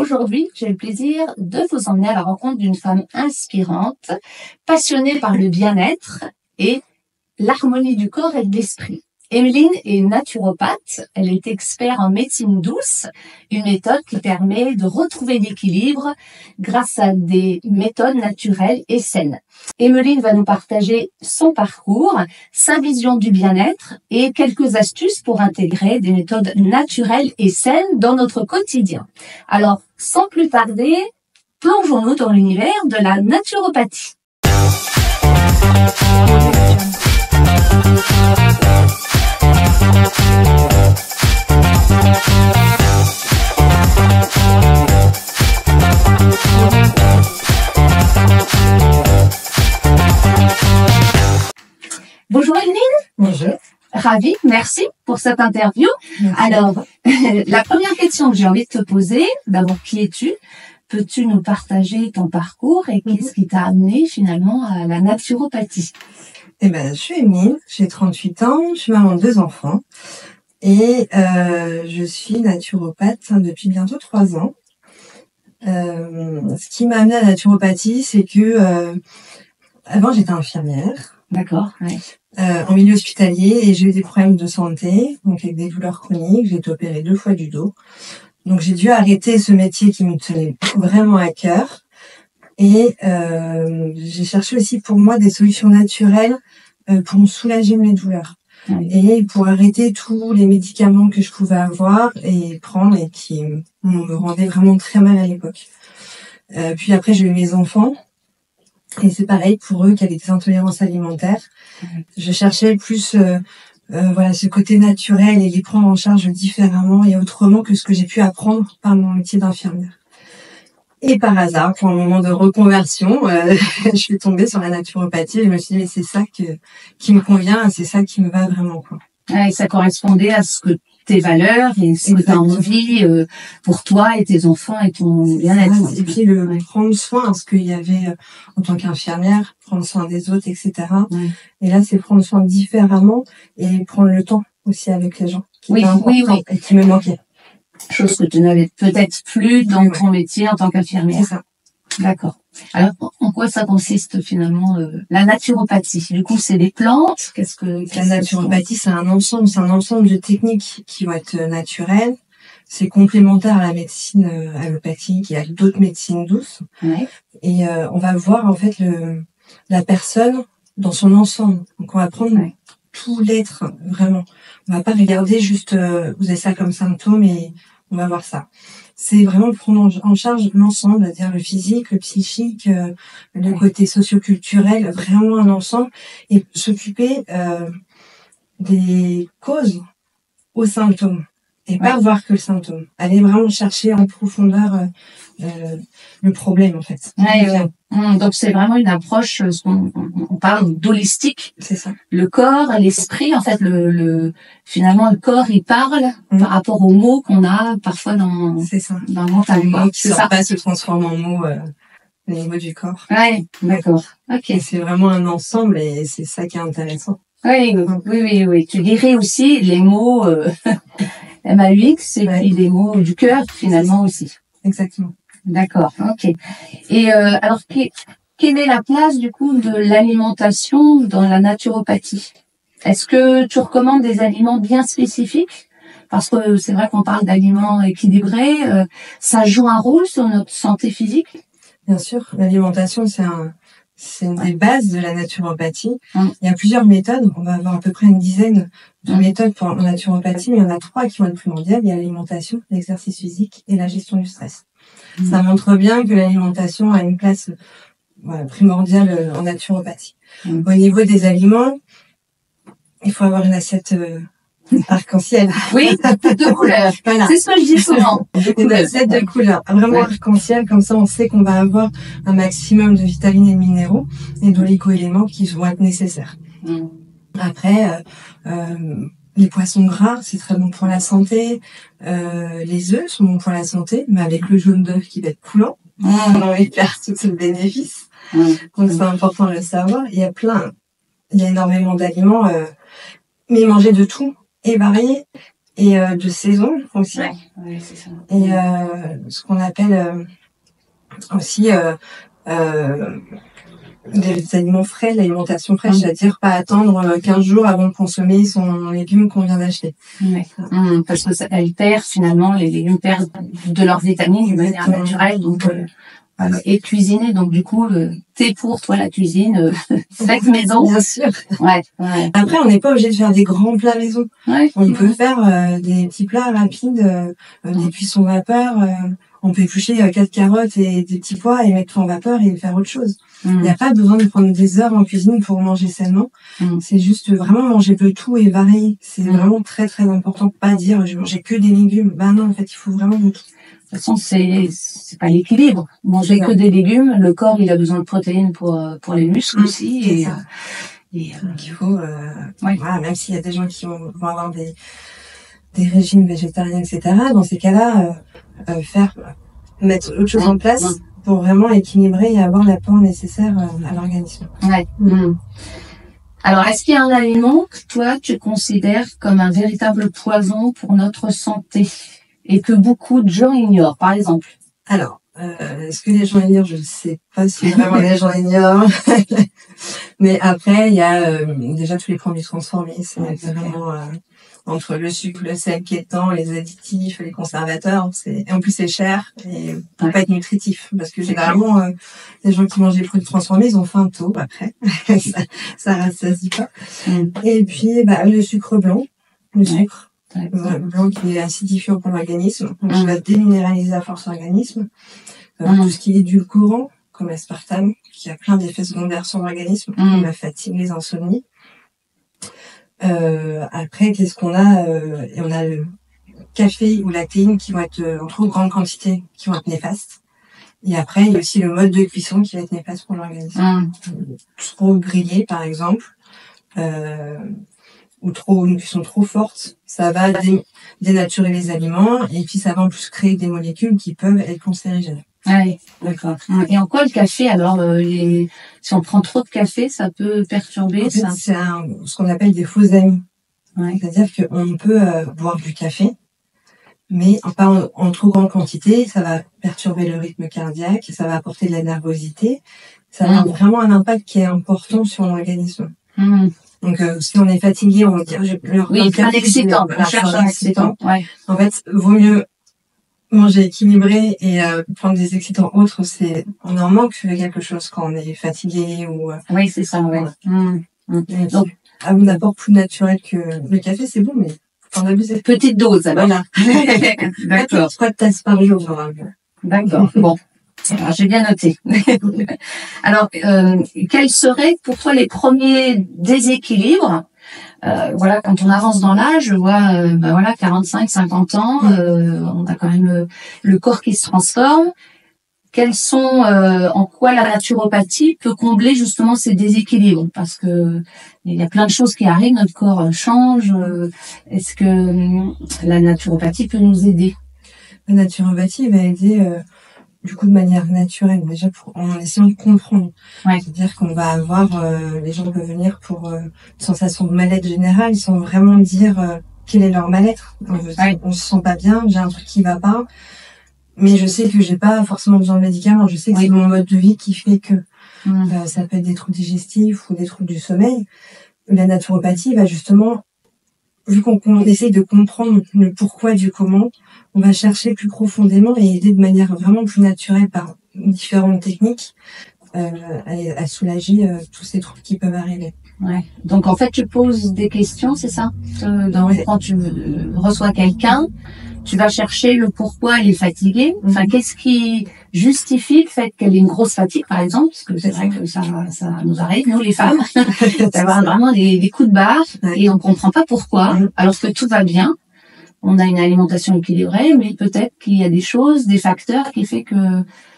aujourd'hui, j'ai le plaisir de vous emmener à la rencontre d'une femme inspirante, passionnée par le bien-être et l'harmonie du corps et de l'esprit. Emeline est naturopathe, elle est experte en médecine douce, une méthode qui permet de retrouver l'équilibre grâce à des méthodes naturelles et saines. Emeline va nous partager son parcours, sa vision du bien-être et quelques astuces pour intégrer des méthodes naturelles et saines dans notre quotidien. Alors, sans plus tarder, plongeons-nous dans l'univers de la naturopathie. Bonjour Emeline. Bonjour. Ravie, merci pour cette interview. Merci. Alors, la première question que j'ai envie de te poser, d'abord, qui es-tu? Peux-tu nous partager ton parcours et qu'est-ce qui t'a amené finalement à la naturopathie? Je suis Emeline, j'ai 38 ans, je suis maman de 2 enfants et je suis naturopathe depuis bientôt 3 ans. Ce qui m'a amené à la naturopathie, c'est que avant j'étais infirmière. D'accord, ouais. En milieu hospitalier et j'ai eu des problèmes de santé, donc avec des douleurs chroniques. J'ai été opérée 2 fois du dos. Donc j'ai dû arrêter ce métier qui me tenait vraiment à cœur. Et j'ai cherché aussi pour moi des solutions naturelles pour me soulager mes douleurs. Oui. Et pour arrêter tous les médicaments que je pouvais avoir et prendre et qui me rendaient vraiment très mal à l'époque. Puis après j'ai eu mes enfants. Et c'est pareil pour eux qui avaient des intolérances alimentaires. Je cherchais plus ce côté naturel et les prendre en charge différemment et autrement que ce que j'ai pu apprendre par mon métier d'infirmière. Et par hasard, pour un moment de reconversion, je suis tombée sur la naturopathie et je me suis dit mais c'est ça qui me convient, c'est ça qui me va vraiment quoi. Ouais, ça correspondait à ce que tes valeurs et ce que tu as envie pour toi et tes enfants et ton bien-être. Et puis prendre soin, ce qu'il y avait en tant qu'infirmière, prendre soin des autres, etc. Ouais. Et là, c'est prendre soin différemment et prendre le temps aussi avec les gens. Oui. Et qui me manquait. Chose que tu n'avais peut-être plus dans ton métier en tant qu'infirmière. C'est ça. D'accord. Alors, en quoi ça consiste finalement la naturopathie? Du coup, c'est des plantes. La naturopathie, c'est un ensemble de techniques qui vont être naturelles. C'est complémentaire à la médecine allopathique et à d'autres médecines douces. Ouais. Et on va voir en fait la personne dans son ensemble. Donc on va prendre tout l'être vraiment. On va pas regarder juste vous avez ça comme symptôme et on va voir ça. C'est vraiment prendre en charge l'ensemble, c'est-à-dire le physique, le psychique, le côté socioculturel, vraiment un ensemble, et s'occuper des causes aux symptômes, et pas voir que le symptôme. Aller vraiment chercher en profondeur le problème, en fait. Donc c'est vraiment une approche, on parle d'holistique. C'est ça. Le corps, l'esprit, en fait, finalement le corps il parle par rapport aux mots qu'on a parfois dans le mental. Les mots qui sortent pas se transforment en mots, les mots du corps. Ouais, d'accord. Ok. Et c'est vraiment un ensemble et c'est ça qui est intéressant. Oui. Tu dirais aussi les mots MAUX et puis les mots du cœur finalement aussi. Exactement. D'accord, ok. Et alors, quelle est la place du coup de l'alimentation dans la naturopathie? Est-ce que tu recommandes des aliments bien spécifiques? Parce que c'est vrai qu'on parle d'aliments équilibrés, ça joue un rôle sur notre santé physique? Bien sûr, l'alimentation c'est une des bases de la naturopathie. Il y a plusieurs méthodes, on va avoir à peu près une dizaine de méthodes pour la naturopathie, mais il y en a 3 qui vont être primordiales. Il y a l'alimentation, l'exercice physique et la gestion du stress. Ça montre bien que l'alimentation a une place primordiale en naturopathie. Au niveau des aliments, il faut avoir une assiette arc-en-ciel. Oui, de couleurs. Voilà. C'est ce que je dis souvent. Une assiette de couleurs. Vraiment arc-en-ciel, comme ça on sait qu'on va avoir un maximum de vitamines et de minéraux et d'oligo-éléments qui vont être nécessaires. Après, les poissons gras, c'est très bon pour la santé. Les œufs sont bons pour la santé, mais avec le jaune d'œuf qui va être coulant, on perd tout le bénéfice. Donc c'est important de le savoir. Il y a énormément d'aliments, mais manger de tout et varié. et de saison aussi. Ouais, c'est ça. Et ce qu'on appelle aussi des aliments frais, l'alimentation fraîche, c'est-à-dire pas attendre 15 jours avant de consommer son légume qu'on vient d'acheter. Ouais. Parce que elle perd finalement, les légumes perdent de leurs vitamines d'une manière naturelle, donc et cuisiner, donc du coup t'es pour toi la cuisine faite maison. Bien sûr. Ouais. Après, on n'est pas obligé de faire des grands plats maison. Ouais. On peut faire des petits plats rapides, des cuissons vapeur. On peut éplucher 4 carottes et des petits pois et mettre en vapeur et faire autre chose. Il n'y a pas besoin de prendre des heures en cuisine pour manger sainement. C'est juste vraiment manger de tout et varier. C'est vraiment très très important. Pas dire je vais manger que des légumes. Ben non, en fait, il faut vraiment de tout. De toute façon, c'est pas l'équilibre. Manger que des légumes, le corps il a besoin de protéines pour les muscles aussi. Et donc il faut voilà, même s'il y a des gens qui vont avoir des régimes végétariens, etc. Dans ces cas-là, mettre autre chose en place pour vraiment équilibrer et avoir l'apport nécessaire à l'organisme. Ouais. Alors, est-ce qu'il y a un aliment que toi tu considères comme un véritable poison pour notre santé et que beaucoup de gens ignorent, par exemple? Alors, est-ce que les gens ignorent? Je ne sais pas si vraiment les gens ignorent. Mais après, il y a déjà tous les produits transformés. C'est vraiment entre le sucre, le sel qui est temps, les additifs, les conservateurs. Et en plus, c'est cher et peut pas être nutritif. Parce que généralement, les gens qui mangent des produits transformés, ils ont faim tôt après. ça rassasie pas. Et puis, le sucre blanc. Le sucre. Blanc qui est acidifiant pour l'organisme, donc qui va déminéraliser à force l'organisme. Tout ce qui est édulcorant, comme l'aspartame, qui a plein d'effets secondaires sur l'organisme, comme la fatigue, les insomnies. Après, qu'est-ce qu'on a on a le café ou la théine qui vont être en trop grande quantité, qui vont être néfastes. Et après, il y a aussi le mode de cuisson qui va être néfaste pour l'organisme. Trop grillé, par exemple. Ou une cuisson trop forte, ça va dénaturer les aliments et puis ça va en plus créer des molécules qui peuvent être cancérigènes. Ouais, d'accord. Et en quoi le café, alors, si on prend trop de café, ça peut perturber? En fait, c'est ce qu'on appelle des faux amis. Ouais. C'est-à-dire qu'on peut boire du café, mais pas en trop grande quantité, ça va perturber le rythme cardiaque, ça va apporter de la nervosité, ça a vraiment un impact qui est important sur l'organisme. Donc, si on est fatigué, on va dire, un excitant. On cherche un excitant. Ouais. En fait, vaut mieux manger équilibré et prendre des excitants autres. On en manque de quelque chose quand on est fatigué ou. Oui, c'est ça. Ouais. Donc, à un apport plus naturel que le café, c'est bon, mais faut en abuser. Petite dose, alors. Voilà. D'accord. 3 tasses par jour. D'accord. Bon. Alors, j'ai bien noté. Alors, quels seraient pour toi les premiers déséquilibres? Voilà, quand on avance dans l'âge, je vois, 45, 50 ans, on a quand même le corps qui se transforme. Quels sont, en quoi la naturopathie peut combler justement ces déséquilibres? Parce que il y a plein de choses qui arrivent, notre corps change. Est-ce que la naturopathie peut nous aider? La naturopathie va aider du coup de manière naturelle, déjà en essayant de comprendre. Ouais. C'est-à-dire qu'on va avoir, les gens peuvent venir pour une sensation de mal-être générale, sans vraiment dire quel est leur mal-être. On se sent pas bien, j'ai un truc qui va pas, mais je sais que j'ai pas forcément besoin de médicaments, je sais que c'est mon mode de vie qui fait que ça peut être des troubles digestifs ou des troubles du sommeil. La naturopathie va justement, vu qu'on essaye de comprendre le pourquoi du comment, on va chercher plus profondément et aider de manière vraiment plus naturelle par différentes techniques à soulager tous ces troubles qui peuvent arriver. Ouais. Donc en fait, tu poses des questions, c'est ça? Quand tu reçois quelqu'un, tu vas chercher le pourquoi elle est fatiguée. Enfin, qu'est-ce qui justifie le fait qu'elle ait une grosse fatigue, par exemple? Parce que c'est vrai que ça nous arrive, nous les femmes, d'avoir vraiment des coups de barre et on comprend pas pourquoi, alors que tout va bien. On a une alimentation équilibrée, mais peut-être qu'il y a des choses, des facteurs qui fait que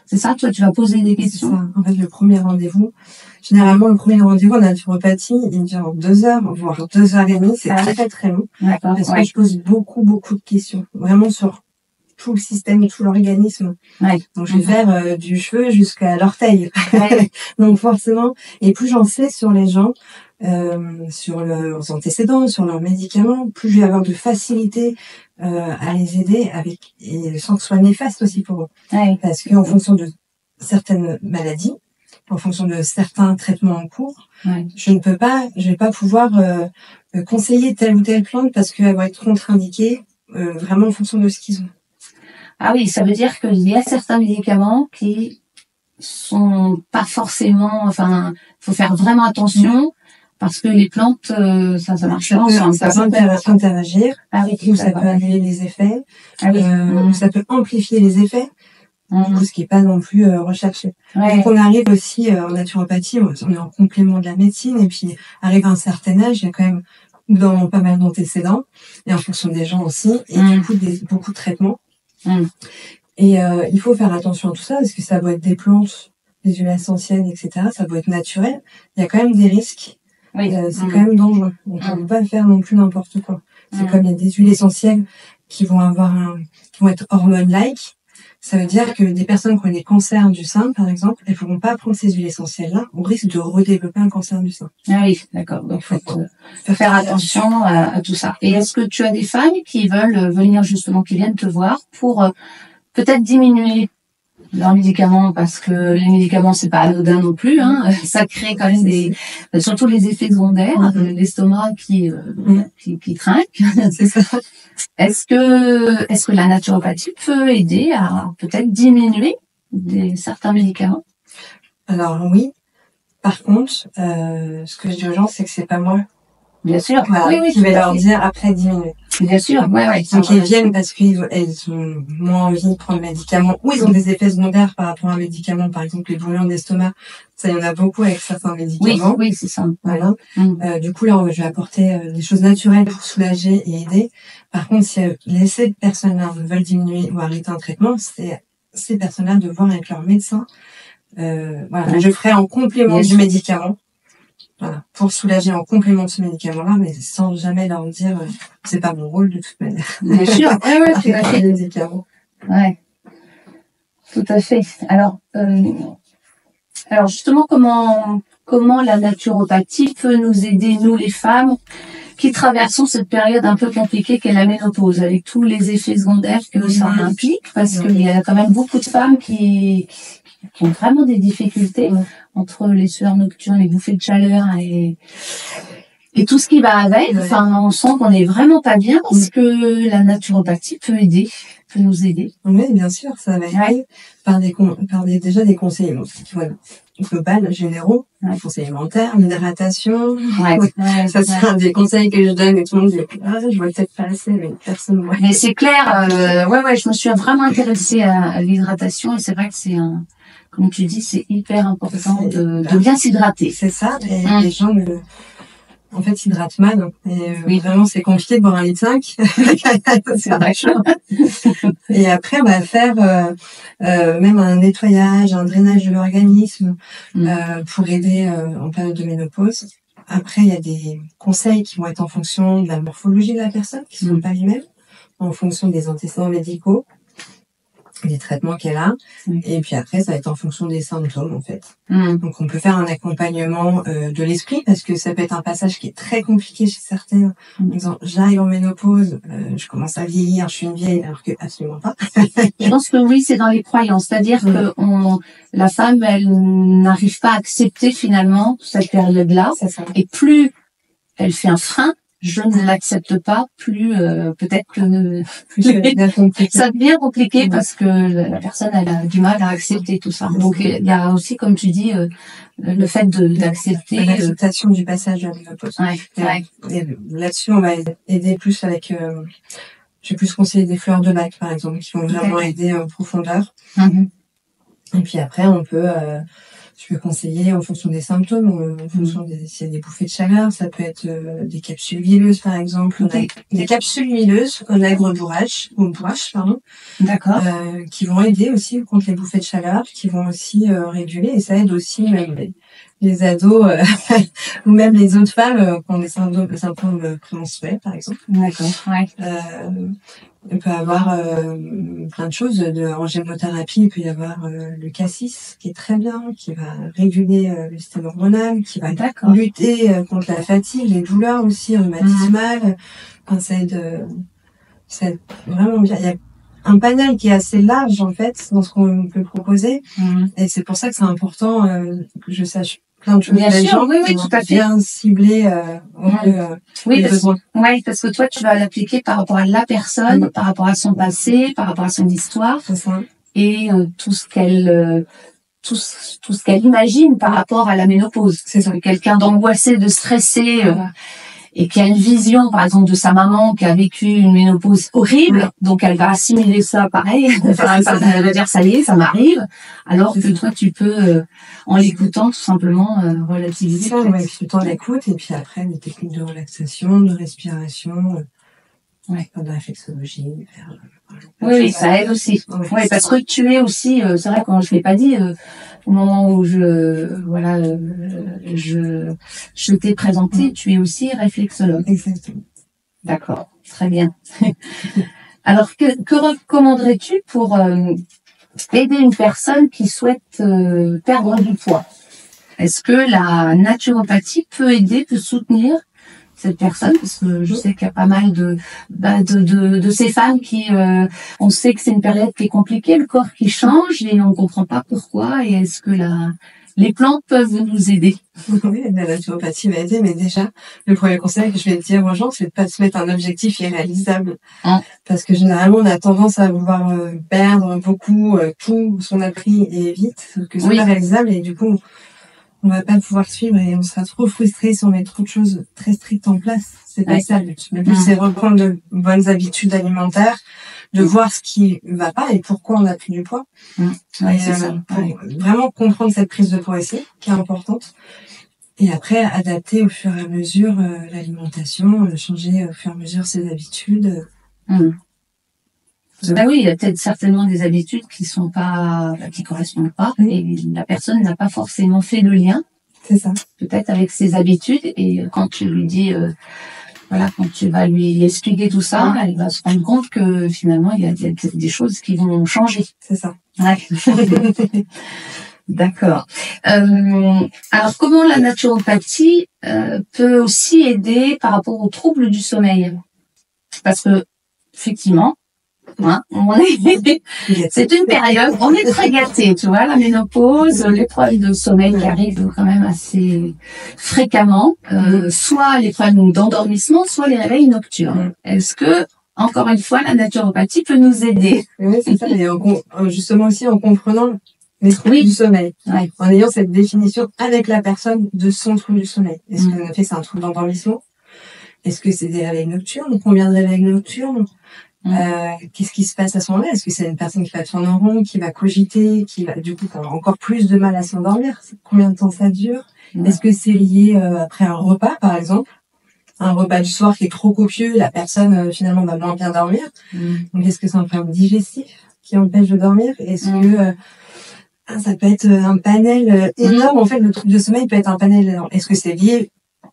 c'est ça. Toi, tu vas poser des questions. C'est ça. En fait, le premier rendez-vous en naturopathie, il dure 2 heures, voire 2h30. C'est très très long. D'accord. Parce que je pose beaucoup de questions, vraiment sur tout le système, tout l'organisme. Ouais. Donc je vais faire du cheveu jusqu'à l'orteil. Ouais. Donc forcément, et plus j'en sais sur les gens, sur leurs antécédents, sur leurs médicaments, plus je vais avoir de facilité à les aider et sans que ce soit néfaste aussi pour eux. Ouais. Parce qu'en fonction de certaines maladies, en fonction de certains traitements en cours, Ouais. je vais pas pouvoir conseiller telle ou telle plante parce qu'elle va être contre-indiquée vraiment en fonction de ce qu'ils ont. Ah oui, ça veut dire qu'il y a certains médicaments qui sont pas forcément, enfin, faut faire vraiment attention parce que les plantes, ça marche pas ensemble. Ça peut interagir, Ah oui, ou ça peut annuler les effets, ah oui. ou ça peut amplifier les effets. Du coup, ce qui est pas non plus recherché. Ouais. Donc on arrive aussi en naturopathie, on est en complément de la médecine, et puis arrive à un certain âge, il y a quand même dans pas mal d'antécédents, et en fonction des gens aussi, et du coup beaucoup de traitements. Et il faut faire attention à tout ça, parce que ça doit être des plantes, des huiles essentielles, etc. Ça doit être naturel. Il y a quand même des risques. Oui. C'est quand même dangereux. Donc on ne peut pas faire non plus n'importe quoi. C'est comme il y a des huiles essentielles qui vont être hormones-like. Ça veut dire que des personnes qui ont des cancers du sein, par exemple, elles ne pourront pas prendre ces huiles essentielles-là. On risque de redévelopper un cancer du sein. Ah oui, d'accord. Donc, faut faire attention à tout ça. Et est-ce que tu as des femmes qui veulent venir justement, qui viennent te voir pour peut-être diminuer leurs médicaments, parce que les médicaments, c'est pas anodin non plus, hein. Ça crée quand même surtout les effets secondaires, l'estomac qui trinque. C'est ça. Est-ce que la naturopathie peut aider à peut-être diminuer certains médicaments? Alors oui. Par contre, ce que je dis aux gens, c'est que c'est pas moi. Bien sûr. Voilà, qui vais leur dire après diminuer. Bien sûr, ouais. Donc ils viennent parce qu'elles ont moins envie de prendre le médicament, ou ils ont des effets secondaires par rapport à un médicament, par exemple les brûlures d'estomac. Ça, il y en a beaucoup avec certains médicaments. Oui, c'est ça. Voilà. Du coup, là, je vais apporter des choses naturelles pour soulager et aider. Par contre, si ces personnes-là veulent diminuer ou arrêter un traitement, c'est ces personnes-là de voir avec leur médecin. Voilà. Je ferai en complément du médicament. Voilà, pour soulager en complément de ce médicament-là, mais sans jamais leur dire c'est pas mon rôle de toute manière. Bien sûr, ouais, tout à fait. Médicaments. Ouais, tout à fait. Alors justement, comment la naturopathie peut nous aider, nous les femmes, qui traversons cette période un peu compliquée qu'est la ménopause, avec tous les effets secondaires que ça implique, parce qu'il y a quand même beaucoup de femmes qui ont vraiment des difficultés entre les sueurs nocturnes, les bouffées de chaleur et tout ce qui va avec. Enfin, on sent qu'on est vraiment pas bien. Est-ce que la naturopathie peut nous aider? Oui, bien sûr, ça va aider par déjà des conseils qui vont être globaux, généraux, des conseils alimentaires, l'hydratation. Ça, c'est un des conseils que je donne et tout le monde dit je vois peut-être pas assez, mais personne voit. Mais c'est clair, je me suis vraiment intéressée à l'hydratation, et c'est vrai que c'est comme tu dis, c'est hyper important de bien s'hydrater. C'est ça, et les gens en fait, s'hydratent mal. Et vraiment, c'est compliqué de boire 1,5 litre. C'est vrai. Et après, faire même un nettoyage, un drainage de l'organisme pour aider en période de ménopause. Après, il y a des conseils qui vont être en fonction de la morphologie de la personne, qui sont pas les mêmes, en fonction des antécédents médicaux, des traitements qu'elle a, et puis après ça va être en fonction des symptômes en fait. Donc on peut faire un accompagnement de l'esprit, parce que ça peut être un passage qui est très compliqué chez certaines, en disant j'arrive en ménopause, je commence à vieillir, je suis une vieille, alors que absolument pas. Je pense que oui, c'est dans les croyances, c'est-à-dire que la femme, elle n'arrive pas à accepter finalement cette période-là, et plus elle fait un frein, je ne l'accepte pas, plus peut-être que ça devient compliqué parce que la personne, elle a du mal à accepter tout ça. Donc il y a aussi, comme tu dis, le fait d'accepter l'acceptation du passage à la ménopause. Et là-dessus, on va aider plus avec j'ai plus conseillé des fleurs de bac, par exemple, qui vont vraiment aider en profondeur. Et puis après, je peux conseiller en fonction des symptômes, en fonction s'il y a des bouffées de chaleur, ça peut être des capsules huileuses par exemple, des capsules huileuses au bourrache, D'accord. Qui vont aider aussi contre les bouffées de chaleur, qui vont aussi réguler, et ça aide aussi même les ados ou même les autres femmes qui ont des symptômes prémenstruels par exemple. D'accord. Il peut y avoir plein de choses. En gémothérapie, il peut y avoir le cassis, qui est très bien, qui va réguler le système hormonal, qui va lutter contre la fatigue, les douleurs aussi, rhumatismales. Enfin, ça aide vraiment bien. Il y a un panel qui est assez large, en fait, dans ce qu'on peut proposer. Et c'est pour ça que c'est important que je sache plein de choses. Bien sûr, oui, tout à fait. Bien cibler les besoins. Oui, parce que toi, tu vas l'appliquer par rapport à la personne, par rapport à son passé, par rapport à son histoire, et tout ce qu'elle imagine par rapport à la ménopause. C'est ça. Quelqu'un d'angoissé, de stressé, et qui a une vision, par exemple, de sa maman qui a vécu une ménopause horrible, donc elle va assimiler ça pareil, elle va dire ça y est, ça m'arrive, alors que toi tu peux, en l'écoutant, tout simplement relativiser. Ça, ouais, puis le temps d'écoute, et puis après des techniques de relaxation, de respiration, de la réflexologie, oui, ça aide aussi. Ouais, parce que tu es aussi, c'est vrai quand je l'ai pas dit, au moment où je t'ai présenté, tu es aussi réflexologue. Exactement. D'accord, très bien. Alors que recommanderais-tu pour aider une personne qui souhaite perdre du poids? Est-ce que la naturopathie peut aider, peut soutenir cette personne, parce que je sais qu'il y a pas mal de ces femmes qui, on sait que c'est une période qui est compliquée, le corps qui change et on comprend pas pourquoi. Et est-ce que les plantes peuvent nous aider? Oui, la naturopathie va aider, mais déjà, le premier conseil que je vais dire aux gens, c'est de pas se mettre un objectif irréalisable. Parce que généralement, on a tendance à vouloir perdre beaucoup, tout ce qu'on a pris et vite, sauf que c'est pas réalisable et du coup, on va pas pouvoir suivre et on sera trop frustré si on met trop de choses très strictes en place. C'est pas ça le but. Le but, c'est reprendre de bonnes habitudes alimentaires, de voir ce qui va pas et pourquoi on a pris du poids. C'est ça. Pour vraiment comprendre cette prise de poids ici, qui est importante. Et après, adapter au fur et à mesure l'alimentation, changer au fur et à mesure ses habitudes. Ben oui, il y a peut-être certainement des habitudes qui sont pas, qui correspondent pas, et la personne n'a pas forcément fait le lien. C'est ça. Peut-être avec ses habitudes, et quand tu lui dis, quand tu vas lui expliquer tout ça, elle va se rendre compte que finalement il y a des choses qui vont changer. C'est ça. Ouais. D'accord. Alors comment la naturopathie peut aussi aider par rapport aux troubles du sommeil? Parce que effectivement, c'est une période, on est très gâtés, tu vois, la ménopause, les problèmes de sommeil qui arrivent quand même assez fréquemment, soit les problèmes d'endormissement, soit les réveils nocturnes. Est-ce que, encore une fois, la naturopathie peut nous aider? Oui, c'est ça, et justement aussi en comprenant les troubles du sommeil, en ayant cette définition avec la personne de son trouble du sommeil. Est-ce que en effet c'est un trouble d'endormissement? Est-ce que c'est des réveils nocturnes? Combien de réveils nocturnes? Qu'est-ce qui se passe à ce moment-là? Est-ce que c'est une personne qui va tourner en rond, qui va cogiter, qui va du coup avoir encore plus de mal à s'endormir? Combien de temps ça dure? Est-ce que c'est lié après un repas, par exemple? Un repas du soir qui est trop copieux, la personne finalement va moins bien dormir. Donc est-ce que c'est un problème digestif qui empêche de dormir? Est-ce que ça peut être un panel énorme? En fait, le trouble de sommeil peut être un panel énorme. Est-ce que c'est lié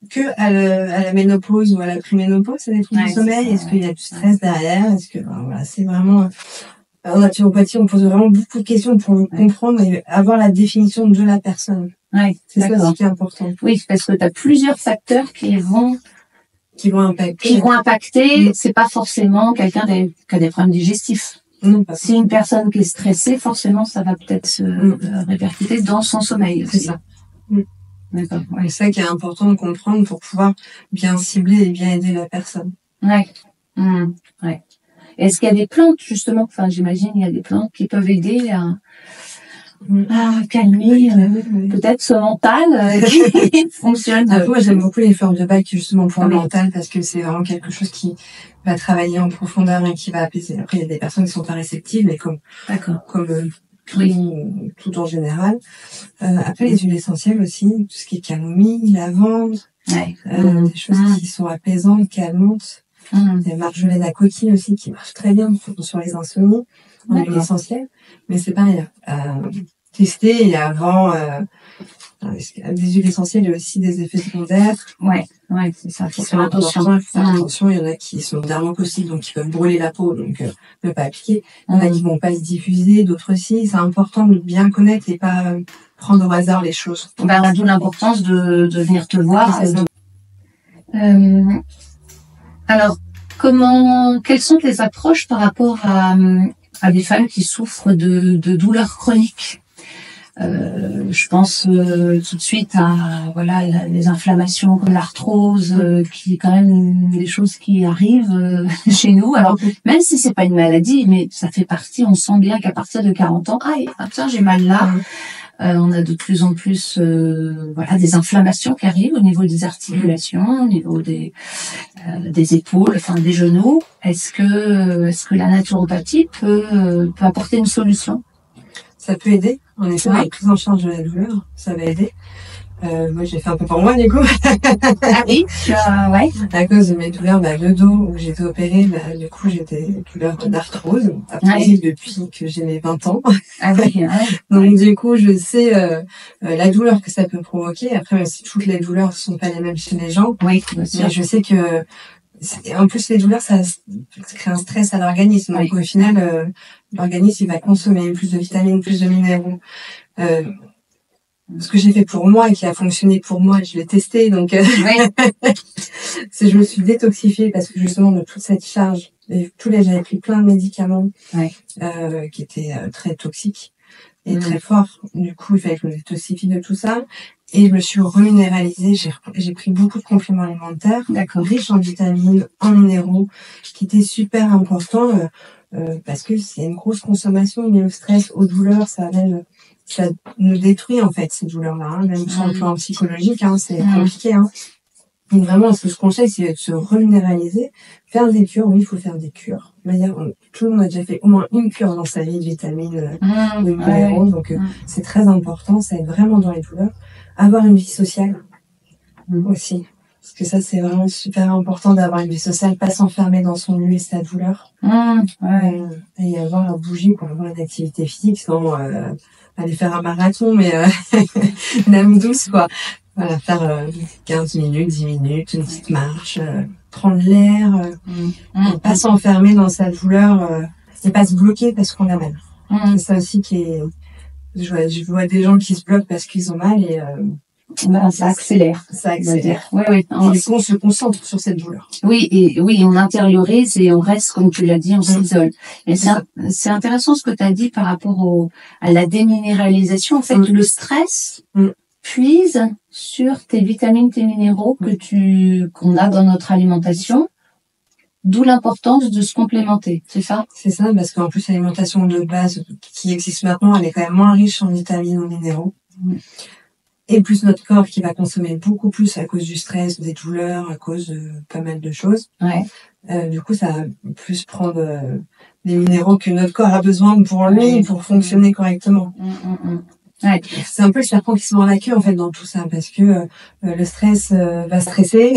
que à la ménopause ou à la préménopause, c'est des troubles du sommeil? Est-ce qu'il y a du stress derrière? Est-ce que c'est vraiment en naturopathie, on pose vraiment beaucoup de questions pour comprendre et avoir la définition de la personne. C'est ça ce qui est important. Oui, parce que tu as plusieurs facteurs qui vont impacter. C'est pas forcément quelqu'un qui a des problèmes digestifs. Non, pas si une personne qui est stressée, forcément, ça va peut-être se répercuter dans son sommeil aussi. C'est ça. D'accord. Ouais. C'est ça qui est important de comprendre pour pouvoir bien cibler et bien aider la personne. Ouais. Est-ce qu'il y a des plantes, justement, j'imagine, il y a des plantes qui peuvent aider à calmer, peut-être ce mental qui fonctionne. Moi, j'aime beaucoup les fleurs de bac, justement, pour le mental, parce que c'est vraiment quelque chose qui va travailler en profondeur et qui va apaiser. Après, il y a des personnes qui sont pas réceptives, mais comme tout en général. Après, les huiles essentielles aussi, tout ce qui est camomille, lavande, des choses qui sont apaisantes, calmantes. Il y a marjolaine à coquille aussi qui marche très bien sur les insomnies, en huile essentielle. Mais c'est pareil, tester et avant Des huiles essentielles, il y a aussi des effets secondaires. Ouais, c'est ça. Faut faire attention. Il faut faire attention. Il y en a qui sont dermocaustiques, donc qui peuvent brûler la peau, donc ne pas appliquer. Il y en a qui vont pas se diffuser, d'autres aussi. C'est important de bien connaître et pas prendre au hasard les choses. D'où l'importance de venir te voir. Alors, quelles sont tes approches par rapport à des femmes qui souffrent de douleurs chroniques? Je pense tout de suite à les inflammations comme l'arthrose, qui est quand même des choses qui arrivent chez nous. Alors même si c'est pas une maladie, mais ça fait partie. On sent bien qu'à partir de 40 ans, tiens, j'ai mal là. On a de plus en plus des inflammations qui arrivent au niveau des articulations, au niveau des épaules, enfin des genoux. Est-ce que la naturopathie peut apporter une solution? Ça peut aider, en effet, la prise en charge de la douleur, ça va aider. Moi, j'ai fait un peu pour moi, du coup. Ah oui, ouais. À cause de mes douleurs, le dos, où j'ai été opérée, du coup, j'ai des douleurs d'arthrose, depuis que j'ai mes 20 ans. Ah oui, ouais. Donc, du coup, je sais, la douleur que ça peut provoquer. Après, même si toutes les douleurs sont pas les mêmes chez les gens. Oui, bien sûr. Mais je sais que, en plus, les douleurs, ça crée un stress à l'organisme. Donc, au final, l'organisme, il va consommer plus de vitamines, plus de minéraux. Ce que j'ai fait pour moi et qui a fonctionné pour moi, je l'ai testé. Donc, je me suis détoxifiée parce que justement, de toute cette charge, j'avais pris plein de médicaments qui étaient très toxiques et très forts. Du coup, il fallait que je me détoxifie de tout ça. Et je me suis reminéralisée. J'ai pris beaucoup de compléments alimentaires, riches en vitamines, en minéraux, qui étaient super importants parce que c'est une grosse consommation liée au stress, aux douleurs. Ça nous détruit en fait ces douleurs-là, même sur le plan psychologique. C'est compliqué. Donc vraiment, ce que je conseille, c'est de se reminéraliser, faire des cures. Oui, il faut faire des cures. D'ailleurs, tout le monde a déjà fait au moins une cure dans sa vie de vitamines, de minéraux. Donc c'est très important. Ça aide vraiment dans les douleurs. Avoir une vie sociale aussi. Parce que ça, c'est vraiment super important d'avoir une vie sociale, pas s'enfermer dans son lieu et sa douleur. Et avoir à bouger pour avoir une activité physique sans aller faire un marathon, mais même douce, quoi. Voilà, faire 15 minutes, 10 minutes, une petite marche, prendre l'air, pas s'enfermer dans sa douleur et pas se bloquer parce qu'on a mal. C'est ça aussi qui est... Je vois des gens qui se bloquent parce qu'ils ont mal et... ça accélère. Ça accélère. Oui. Et du coup, on se concentre sur cette douleur. Oui, on intériorise et on reste, comme tu l'as dit, on s'isole. Et c'est intéressant ce que tu as dit par rapport à la déminéralisation. En fait, le stress puise sur tes vitamines, tes minéraux qu'on a dans notre alimentation. D'où l'importance de se complémenter, c'est ça? C'est ça, parce qu'en plus, l'alimentation de base qui existe maintenant, elle est quand même moins riche en vitamines, en minéraux. Et plus notre corps qui va consommer beaucoup plus à cause du stress, des douleurs, à cause de pas mal de choses. Du coup, ça va plus prendre des minéraux que notre corps a besoin pour lui, pour fonctionner correctement. C'est un peu le serpent qui se mord la queue, en fait, dans tout ça, parce que le stress va stresser,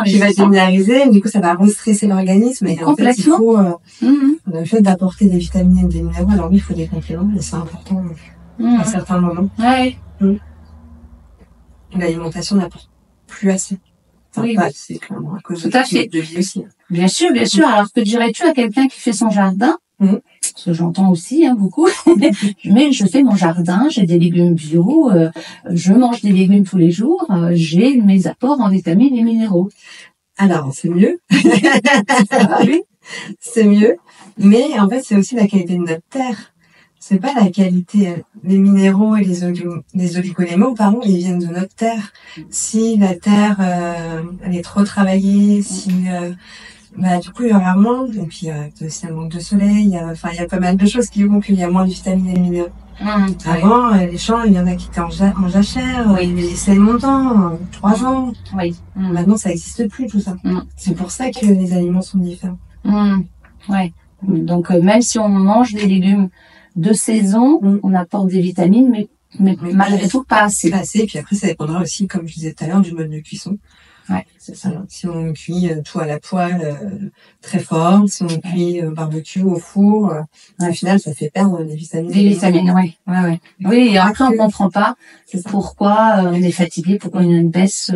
qui va déminéraliser, du coup, ça va restresser l'organisme. Et en fait, il faut, le fait d'apporter des vitamines et des minéraux, alors oui, il faut des compléments, mais c'est important à certains moments. L'alimentation n'apporte plus assez. Pas assez, clairement, à cause de vie aussi. Bien sûr. Alors que dirais-tu à quelqu'un qui fait son jardin? Parce que j'entends aussi beaucoup. Mais je fais mon jardin, j'ai des légumes bio, je mange des légumes tous les jours, j'ai mes apports en vitamines et minéraux. Alors, c'est mieux. Oui, c'est mieux. Mais en fait, c'est aussi la qualité de notre terre. C'est pas la qualité, les minéraux et les oligoéléments, ils viennent de notre terre. Si la terre, elle est trop travaillée, si, du coup, il y aura moins, et puis, aussi un manque de soleil, il y a pas mal de choses qui font qu'il y a moins de vitamines et de minéraux. Avant, les champs, il y en a qui étaient en jachère, ils les laissaient longtemps, 3 ans. Maintenant, ça n'existe plus, tout ça. C'est pour ça que les aliments sont différents. Donc, même si on mange des légumes de saison, on apporte des vitamines, mais malgré tout, pas assez. Pas assez, et puis après, ça dépendra aussi, comme je disais tout à l'heure, du mode de cuisson. Ouais, c'est ça. Alors, si on cuit tout à la poêle très fort, si on cuit au barbecue, au four, au final, ça fait perdre les vitamines. Les vitamines, ouais. Oui, et après, on comprend pas pourquoi on est fatigué, pourquoi il y a une baisse.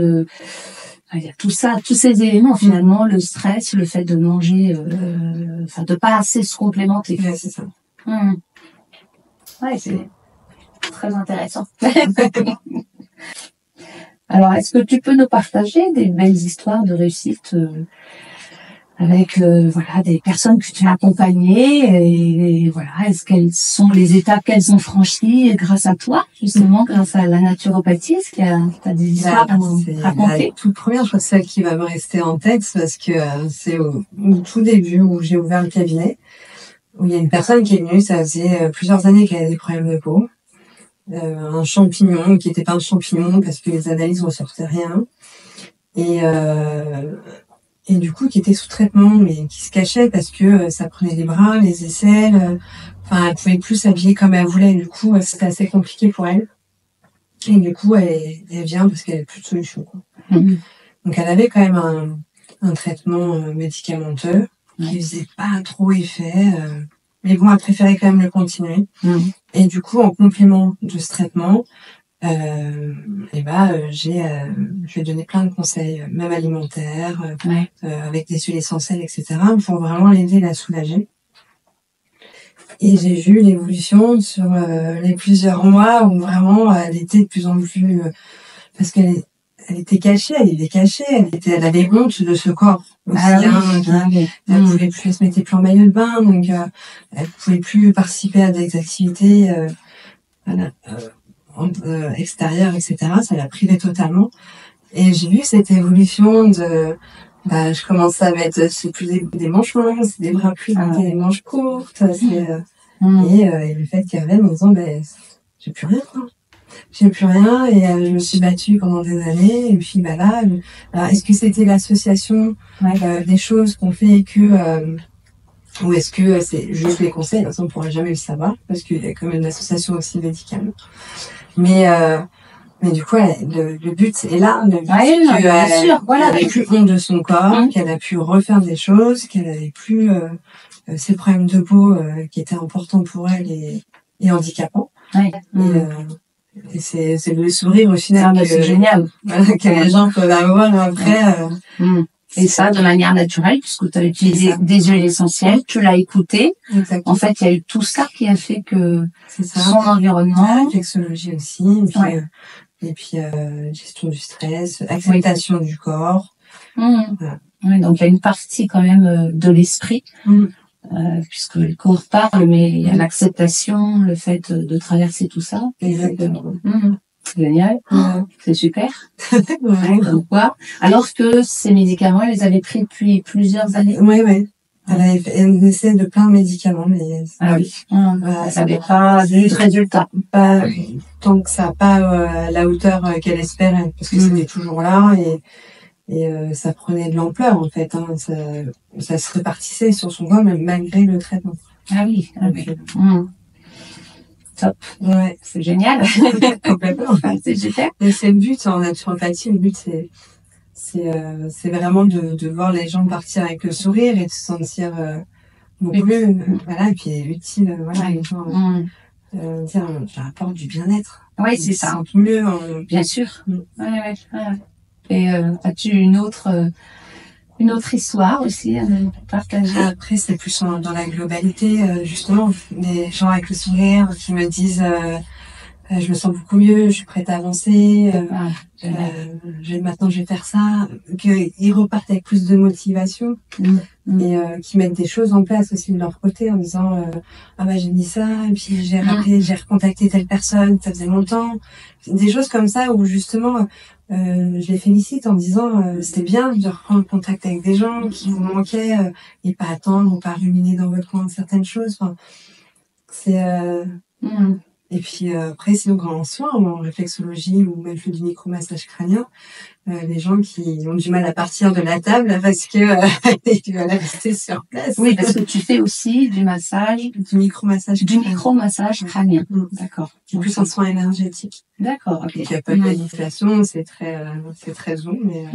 Il y a tout ça, tous ces éléments, finalement, le stress, le fait de manger, de pas assez se complémenter. Ouais, c'est ça. Ouais, c'est très intéressant. Alors, est-ce que tu peux nous partager des belles histoires de réussite avec des personnes que tu as accompagnées et voilà, est-ce qu'elles sont les étapes qu'elles ont franchies grâce à toi, justement, grâce à la naturopathie? Est-ce qu'il y a des histoires à nous raconter? La toute première, je crois que c'est celle qui va me rester en tête parce que c'est au tout début où j'ai ouvert le cabinet, où il y a une personne qui est venue, ça faisait plusieurs années qu'elle avait des problèmes de peau. Un champignon qui n'était pas un champignon parce que les analyses ne ressortaient rien. Et du coup, qui était sous traitement, mais qui se cachait parce que ça prenait les bras, les aisselles. Elle pouvait plus s'habiller comme elle voulait. Du coup, c'était assez compliqué pour elle. Et du coup, elle vient parce qu'elle avait plus de solution, quoi. Donc, elle avait quand même un traitement médicamenteux qui faisait pas trop effet. Mais bon, elle préférait quand même le continuer. Et du coup, en complément de ce traitement, je lui ai donné plein de conseils, même alimentaires, avec des huiles essentielles, etc., pour vraiment l'aider, la soulager. Et j'ai vu l'évolution sur les plusieurs mois où vraiment elle était de plus en plus... parce qu'elle était cachée, elle avait honte de ce corps aussi, elle pouvait plus, elle se mettait plus en maillot de bain, donc elle pouvait plus participer à des activités extérieures, etc. Ça l'a privée totalement. Et j'ai vu cette évolution de... je commence à mettre, c'est plus des manches longues, c'est des bras plus longs, des manches courtes, et le fait qu'elle revienne en disant, j'ai plus rien, quoi. J'ai plus rien, et je me suis battue pendant des années, et puis là, alors, est-ce que c'était l'association des choses qu'on fait que... ou est-ce que c'est juste les conseils? Ça, on pourra jamais le savoir, parce qu'il y a quand même une association aussi médicale. Mais du coup, le but est là. Le but, c'est qu'elle n'avait plus honte de son corps, qu'elle a pu refaire des choses, qu'elle n'avait plus ces problèmes de peau qui étaient importants pour elle et handicapants. Et c'est le sourire au final. C'est génial. Que les gens peuvent avoir après. Et ça, de manière naturelle, puisque tu as utilisé des huiles essentielles, tu l'as écouté. Exactement. En fait, il y a eu tout ça qui a fait que son environnement... La réflexologie aussi, et puis gestion du stress, acceptation du corps. Voilà. Oui, donc il y a une partie quand même de l'esprit, puisque le corps parle, mais il y a l'acceptation, le fait de traverser tout ça. Exactement. C'est génial, c'est super. Donc, alors que ces médicaments, elle les avait pris depuis plusieurs années. Oui. Elle avait fait un essai de plein de médicaments, mais elle n'avait pas eu de résultat. Pas tant que ça, pas à la hauteur qu'elle espérait, parce que c'était toujours là et ça prenait de l'ampleur en fait. Ça se répartissait sur son corps même malgré le traitement. Top. Ouais, c'est génial. Complètement. C'est super. Et c'est le but en naturopathie. Le but c'est vraiment de voir les gens partir avec le sourire et de se sentir beaucoup mieux, et puis utile, les gens dire j'apporte du bien-être. Oui, c'est ça. Ils se sentent mieux. Bien sûr. Et as-tu une autre histoire aussi à nous partager? Après, c'est plus dans la globalité, justement, des gens avec le sourire qui me disent je me sens beaucoup mieux, je suis prête à avancer, maintenant je vais faire ça, qu'ils repartent avec plus de motivation et qui mettent des choses en place aussi de leur côté en disant j'ai mis ça et puis j'ai rappelé, j'ai recontacté telle personne, ça faisait longtemps, des choses comme ça où justement je les félicite en disant c'est bien de reprendre contact avec des gens qui vous manquaient et pas attendre ou pas ruminer dans votre coin certaines choses. C'est Et puis après, sinon, quand en soin, en réflexologie ou même du micromassage crânien, les gens qui ont du mal à partir de la table parce que tu vas rester sur place. Oui, parce que tu fais aussi du massage, Du micromassage crânien. D'accord. C'est plus un soin énergétique. D'accord, ok. Il n'y a pas de manipulation, c'est très doux, mais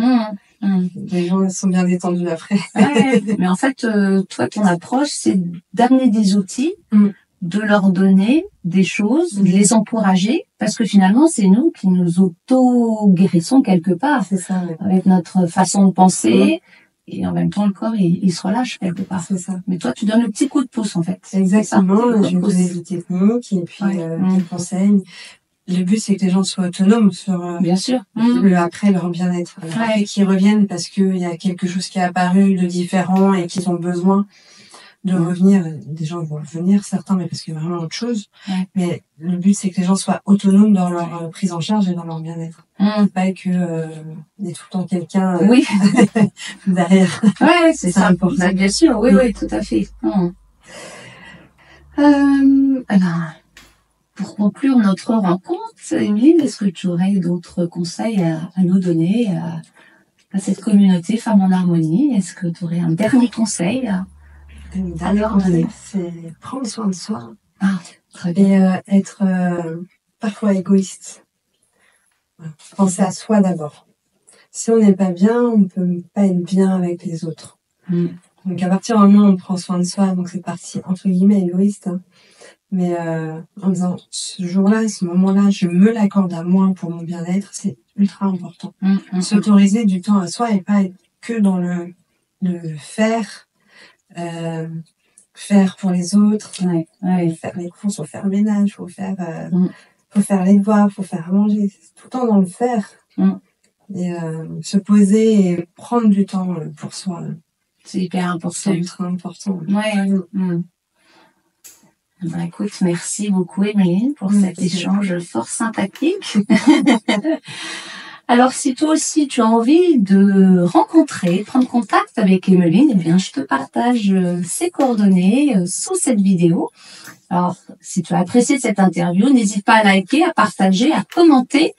les gens sont bien détendus après. Ouais, mais en fait, toi, ton approche, c'est d'amener des outils, de leur donner des choses, de les encourager, parce que finalement, c'est nous qui nous auto-guérissons quelque part, C'est ça, ouais. avec notre façon de penser, et en même temps, le corps, il se relâche quelque part. C'est ça. Mais toi, tu donnes le petit coup de pouce, en fait. Exactement, je vais donner des techniques et puis des conseils. Le but, c'est que les gens soient autonomes sur Bien sûr. après leur bien-être. Qu'ils reviennent parce qu'il y a quelque chose qui est apparu de différent et qu'ils ont besoin de revenir. Des gens vont revenir, certains, mais parce qu'il y a vraiment autre chose. Mais le but, c'est que les gens soient autonomes dans leur prise en charge et dans leur bien-être. Pas que il y ait tout le temps quelqu'un derrière. Ouais, c'est ça. Important. Bien sûr, oui, tout à fait. Alors, pour conclure notre rencontre, Emeline, est-ce que tu aurais d'autres conseils à nous donner à cette communauté Femmes en Harmonie? Est-ce que tu aurais un dernier conseil à leur donner? C'est prendre soin de soi. Ah, très bien. Et être parfois égoïste. Penser à soi d'abord. Si on n'est pas bien, on peut pas être bien avec les autres. Donc à partir du moment où on prend soin de soi, donc c'est parti entre guillemets égoïste, hein. Mais en disant ce jour-là, ce moment-là, je me l'accorde à moi pour mon bien-être, c'est ultra important. S'autoriser du temps à soi et pas être que dans le faire pour les autres, faire les courses, faut faire le ménage, faut faire les devoirs, faut faire à manger, c'est tout le temps dans le faire. Et se poser et prendre du temps pour soi. C'est hyper important. C'est ultra important. Bah, écoute, merci beaucoup Emeline pour cet échange fort sympathique. Alors, si toi aussi tu as envie de prendre contact avec Emeline, eh bien, je te partage ses coordonnées sous cette vidéo. Alors, si tu as apprécié cette interview, n'hésite pas à liker, à partager, à commenter.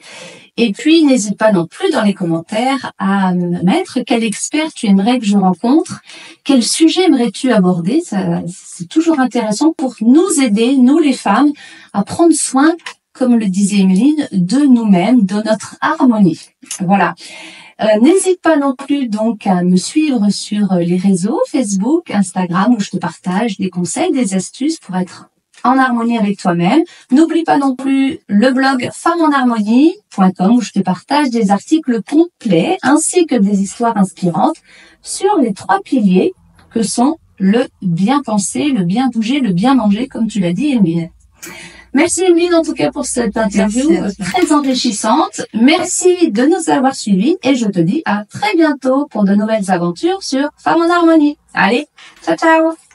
Et puis, n'hésite pas non plus dans les commentaires à me mettre quel expert tu aimerais que je rencontre, quel sujet aimerais-tu aborder. C'est toujours intéressant pour nous aider, nous les femmes, à prendre soin, comme le disait Emeline, de nous-mêmes, de notre harmonie. Voilà. N'hésite pas non plus donc à me suivre sur les réseaux Facebook, Instagram, où je te partage des conseils, des astuces pour être en harmonie avec toi-même. N'oublie pas non plus le blog femmesenharmonie.com où je te partage des articles complets ainsi que des histoires inspirantes sur les 3 piliers que sont le bien penser, le bien bouger, le bien manger, comme tu l'as dit, Emeline. Merci Emeline en tout cas pour cette interview très enrichissante. Merci de nous avoir suivis et je te dis à très bientôt pour de nouvelles aventures sur Femmes en Harmonie. Allez, ciao ciao!